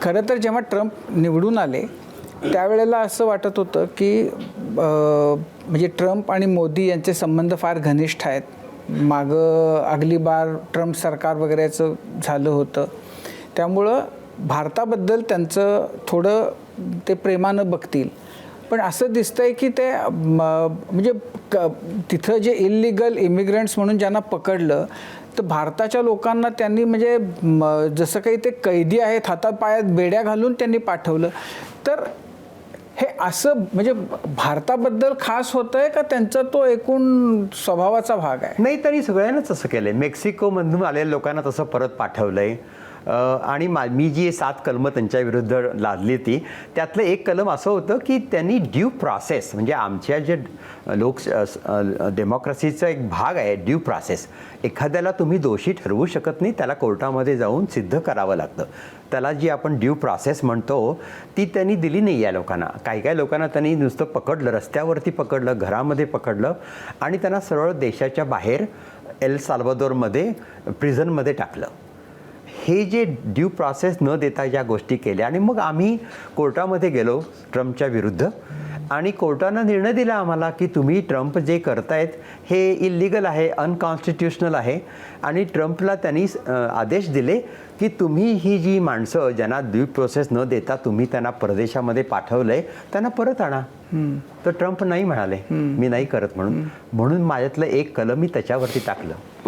खरं तर जेव्हा ट्रम्प निवडून आले त्यावेळेला असं वाटत होतं की म्हणजे ट्रम्प आणि मोदी यांचे संबंध फार घनिष्ठ आहेत. मागं अगली बार ट्रम्प सरकार वगैरेचं झालं होतं, त्यामुळं भारताबद्दल त्यांचं थोडं ते प्रेमानं बघतील. पण असं दिसतंय की ते म्हणजे तिथं जे इल्लिगल इमिग्रंट्स म्हणून ज्यांना पकडलं तर भारताच्या लोकांना त्यांनी म्हणजे जसं काही ते कैदी आहेत हातात पायात बेड्या घालून त्यांनी पाठवलं. तर हे असं म्हणजे भारताबद्दल खास होतंय का त्यांचा तो एकूण स्वभावाचा भाग आहे? नाही, त्यांनी सगळ्यांनाच असं केलंय. मेक्सिकोमधून आलेल्या लोकांना तसं परत पाठवलंय. आणि मी जी 7 कलमं त्यांच्या विरुद्ध लादली होती त्यातलं एक कलम असं होतं की त्यांनी ड्यू प्रोसेस, म्हणजे आमच्या जे डेमोक्रेसीचा एक भाग आहे ड्यू प्रोसेस. एखाद्याला तुम्ही दोषी ठरवू शकत नाही, त्याला कोर्टामध्ये जाऊन सिद्ध करावं लागतं. त्याला जी आपण ड्यू प्रोसेस म्हणतो ती त्यांनी दिली नाही या लोकांना. काही लोकांना त्यांनी नुसतं पकडलं, रस्त्यावरती पकडलं, घरामध्ये पकडलं आणि त्यांना सरळ देशाच्या बाहेर एल साल्वादोरमध्ये प्रिझनमध्ये टाकलं. हे जे ड्यू प्रोसेस न देता ज्या गोष्टी केल्या आणि मग आम्ही कोर्टामध्ये गेलो ट्रम्पच्या विरुद्ध आणि कोर्टानं निर्णय दिला आम्हाला की तुम्ही ट्रम्प जे करतायत हे इल्लिगल आहे, अनकॉन्स्टिट्युशनल आहे. आणि ट्रम्पला त्यांनी आदेश दिले की तुम्ही ही जी माणसं ज्यांना ड्यू प्रोसेस न देता तुम्ही त्यांना परदेशामध्ये पाठवलंय त्यांना परत आणा. तर ट्रम्प नाही म्हणाले, मी नाही करत म्हणून माझ्यातलं एक कलम मी त्याच्यावरती टाकलं.